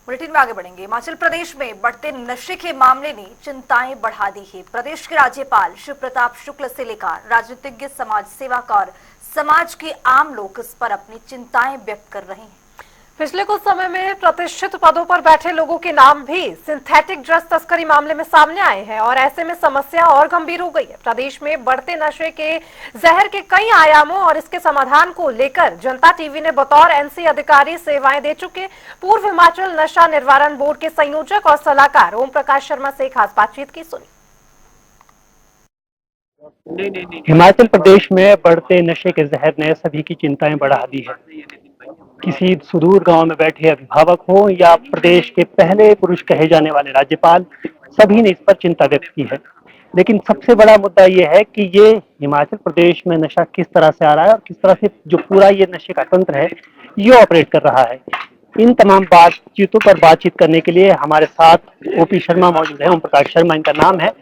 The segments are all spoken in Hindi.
बुलेटिन में आगे बढ़ेंगे। हिमाचल प्रदेश में बढ़ते नशे के मामले ने चिंताएं बढ़ा दी है। प्रदेश के राज्यपाल शिव प्रताप शुक्ल से लेकर राजनीतिज्ञ, समाज सेवक और समाज के आम लोग इस पर अपनी चिंताएं व्यक्त कर रहे हैं। पिछले कुछ समय में प्रतिष्ठित पदों पर बैठे लोगों के नाम भी सिंथेटिक ड्रग्स तस्करी मामले में सामने आए हैं और ऐसे में समस्या और गंभीर हो गई है। प्रदेश में बढ़ते नशे के जहर के कई आयामों और इसके समाधान को लेकर जनता टीवी ने बतौर एनसी अधिकारी सेवाएं दे चुके पूर्व हिमाचल नशा निवारण बोर्ड के संयोजक और सलाहकार ओम प्रकाश शर्मा से खास बातचीत की। सुनी। हिमाचल प्रदेश में बढ़ते नशे के जहर ने सभी की चिंताएं बढ़ा दी है। किसी सुदूर गांव में बैठे अभिभावक हो या प्रदेश के पहले पुरुष कहे जाने वाले राज्यपाल, सभी ने इस पर चिंता व्यक्त की है। लेकिन सबसे बड़ा मुद्दा यह है कि ये हिमाचल प्रदेश में नशा किस तरह से आ रहा है और किस तरह से जो पूरा ये नशे का तंत्र है ये ऑपरेट कर रहा है। इन तमाम बातचीतों पर बातचीत करने के लिए हमारे साथ ओपी शर्मा मौजूद है। ओम प्रकाश शर्मा इनका नाम है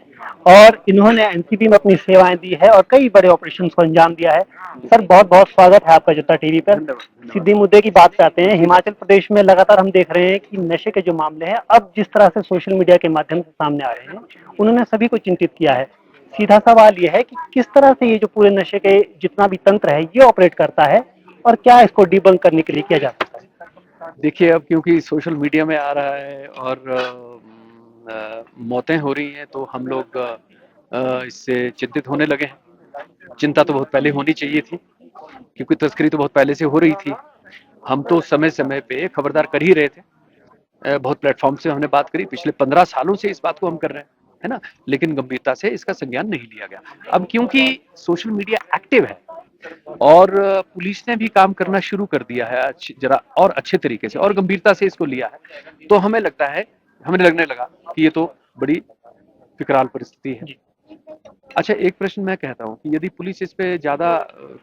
और इन्होंने एनसीबी में अपनी सेवाएं दी है और कई बड़े ऑपरेशंस को अंजाम दिया है। सर, बहुत बहुत स्वागत है आपका जनता टीवी पर। सीधे मुद्दे की बात पे आते हैं। हिमाचल प्रदेश में लगातार हम देख रहे हैं कि नशे के जो मामले हैं अब जिस तरह से सोशल मीडिया के माध्यम से सामने आ रहे हैं, उन्होंने सभी को चिंतित किया है। सीधा सवाल यह है कि किस तरह से ये जो पूरे नशे के जितना भी तंत्र है ये ऑपरेट करता है और क्या इसको डिबंक करने के लिए किया जा सकता है? देखिए, अब क्योंकि सोशल मीडिया में आ रहा है और मौतें हो रही हैं तो हम लोग इससे चिंतित होने लगे हैं। चिंता तो बहुत पहले होनी चाहिए थी क्योंकि तस्करी तो बहुत पहले से हो रही थी। हम तो समय समय पे खबरदार कर ही रहे थे। बहुत प्लेटफॉर्म से हमने बात करी, पिछले 15 सालों से इस बात को हम कर रहे हैं, है ना, लेकिन गंभीरता से इसका संज्ञान नहीं लिया गया। अब क्योंकि सोशल मीडिया एक्टिव है और पुलिस ने भी काम करना शुरू कर दिया है जरा और अच्छे तरीके से और गंभीरता से इसको लिया है, तो हमें लगने लगा कि ये तो बड़ी विकराल परिस्थिति है। अच्छा, एक प्रश्न मैं कहता हूँ कि यदि पुलिस इस पे ज्यादा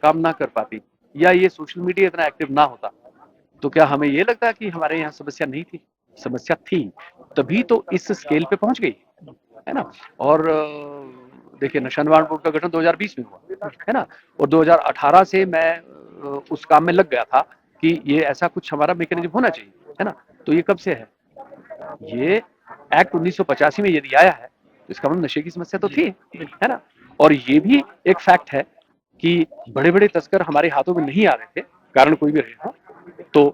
काम ना कर पाती या ये सोशल मीडिया इतना एक्टिव ना होता तो क्या हमें ये लगता है कि हमारे यहाँ समस्या नहीं थी? समस्या थी, तभी तो इस स्केल पे पहुंच गई, है ना। और देखिए, नशा निवारण बोर्ड का गठन 2020 में हुआ, है ना, और 2018 से मैं उस काम में लग गया था कि ये ऐसा कुछ हमारा मैकेनिज्म होना चाहिए, है ना। तो ये कब से है? ये एक्ट 1985 में यदि आया है तो इसका मतलब नशे की समस्या तो थी, है ना। और ये भी एक फैक्ट है कि बड़े बड़े तस्कर हमारे हाथों में नहीं आ रहे थे, कारण कोई भी रहे हो। तो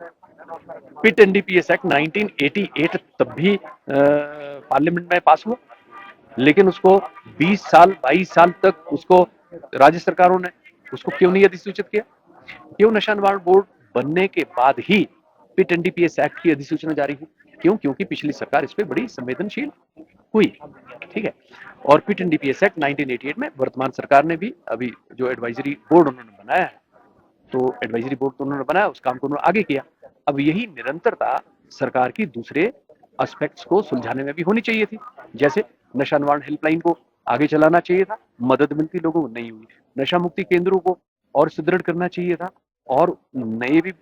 पिट एनडीपीएस एक्ट 1988 तब भी पार्लियामेंट में पास हुआ, लेकिन उसको 20 साल 22 साल तक उसको राज्य सरकारों ने उसको क्यों नहीं अधिसूचित किया? क्यों नशा निवारण बोर्ड बनने के बाद ही पिट एनडीपीएस एक्ट की अधिसूचना जारी हुई? क्यों? क्योंकि पिछली सरकार इस पे बड़ी संवेदनशील हुई, ठीक है। और पिट एनडीपीएस एक्ट 1988 में वर्तमान सरकार ने भी अभी जो एडवाइजरी बोर्ड उन्होंने बनाया है, तो एडवाइजरी बोर्ड तो उन्होंने बनाया, उस काम को उन्होंने आगे किया। अब यही निरंतरता सरकार की दूसरे एस्पेक्ट्स को सुलझाने में भी होनी चाहिए थी। जैसे नशा निवारण हेल्पलाइन को आगे चलाना चाहिए था, मदद मिलती लोगों को नहीं हुई। नशा मुक्ति केंद्रों को और सुदृढ़ करना चाहिए था और नए भी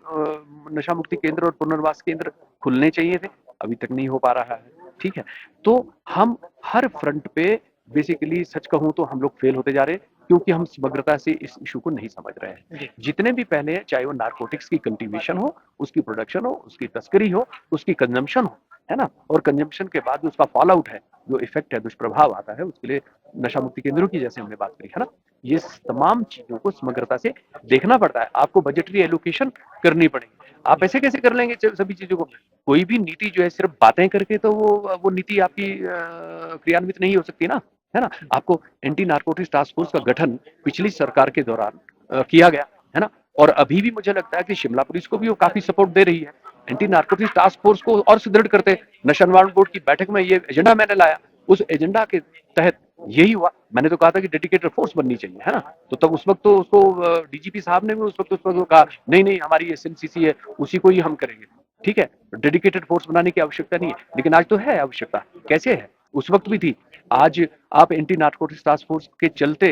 नशा मुक्ति केंद्र और पुनर्वास केंद्र खुलने चाहिए थे, अभी तक नहीं हो पा रहा है, ठीक है। तो हम हर फ्रंट पे बेसिकली सच कहूं तो हम लोग फेल होते जा रहे हैं क्योंकि हम समग्रता से इस इशू को नहीं समझ रहे हैं। जितने भी पहले, चाहे वो नारकोटिक्स की कल्टीवेशन हो, उसकी प्रोडक्शन हो, उसकी तस्करी हो, उसकी कंजम्पशन हो, है ना, और कंजम्पशन के बाद उसका फॉल आउट है, जो इफेक्ट है, दुष्प्रभाव आता है, उसके लिए नशा मुक्ति केंद्रों की जैसे हमने बात करी, है ना, ये तमाम चीजों को समग्रता से देखना पड़ता है। आपको बजटरी एलोकेशन करनी पड़ेगी। आप ऐसे कैसे कर लेंगे सभी चीजों को? कोई भी नीति जो है सिर्फ बातें करके तो वो नीति आपकी क्रियान्वित नहीं हो सकती ना, है ना। आपको एंटी नारकोटिक्स टास्क फोर्स का गठन पिछली सरकार के दौरान किया गया, है ना, और अभी भी मुझे लगता है कि शिमला पुलिस को भी वो काफी सपोर्ट दे रही है। एंटी नारकोटिक्स टास्क फोर्स को और सुदृढ़ करते, नशा निवारण बोर्ड की बैठक में ये एजेंडा मैंने लाया, उस एजेंडा के तहत यही हुआ। मैंने तो कहा था कि डेडिकेटेड फोर्स बननी चाहिए, है ना, तो तब उस वक्त तो उसको डीजीपी साहब ने भी उस वक्त कहा नहीं नहीं, हमारी एसएनसीसी है, उसी को ही हम करेंगे, ठीक है, डेडिकेटेड फोर्स बनाने की आवश्यकता नहीं है। लेकिन आज तो है आवश्यकता, कैसे है? उस वक्त भी थी। आज आप एंटी नारकोटिक्स टास्क फोर्स के चलते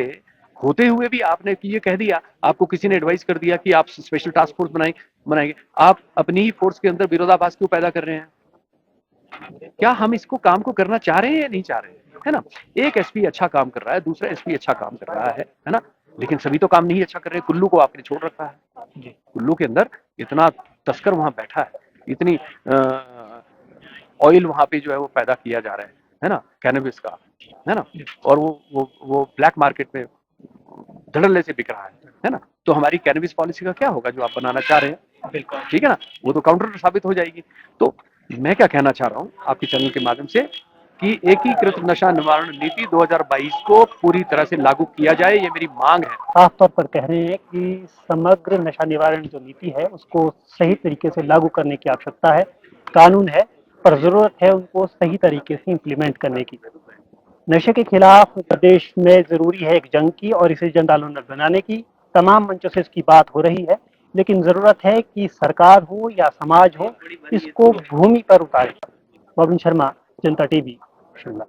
होते हुए भी आपने ये कह दिया, आपको किसी ने एडवाइस कर दिया कि आप स्पेशल टास्क फोर्स बनाएंगे, आप अपनी ही फोर्स के अंदर विरोधाभास क्यों पैदा कर रहे हैं? क्या हम इसको काम को करना चाह रहे हैं या नहीं चाह रहे हैं, है ना। एक एसपी अच्छा काम कर रहा है, दूसरा एसपी अच्छा काम कर रहा है ना, लेकिन सभी तो काम नहीं अच्छा कर रहे। कुल्लू को आपने छोड़ रखा है, कुल्लू के अंदर इतना तस्कर वहां बैठा है, इतनी ऑयल वहां पे जो है वो पैदा किया जा रहा है ना, कैनबिस का, है ना, और वो ब्लैक मार्केट में धड़ल्ले से बिक रहा है ना। तो हमारी कैनबिस पॉलिसी का क्या होगा जो आप बनाना चाह रहे हैं, बिल्कुल ठीक है ना, वो तो काउंटर साबित हो जाएगी। तो मैं क्या कहना चाह रहा हूँ आपके चैनल के माध्यम से कि एकीकृत नशा निवारण नीति 2022 को पूरी तरह से लागू किया जाए, ये मेरी मांग है। साफ तौर पर कह रहे हैं कि समग्र नशा निवारण जो नीति है उसको सही तरीके से लागू करने की आवश्यकता है। कानून है पर जरूरत है उनको सही तरीके से इम्प्लीमेंट करने की। नशे के खिलाफ प्रदेश में जरूरी है एक जंग की और इसे जन आंदोलन बनाने की। तमाम मंचों से इसकी बात हो रही है, लेकिन जरूरत है कि सरकार हो या समाज हो इसको भूमि पर उतारे। बबिन शर्मा, जनता टीवी, शिमला।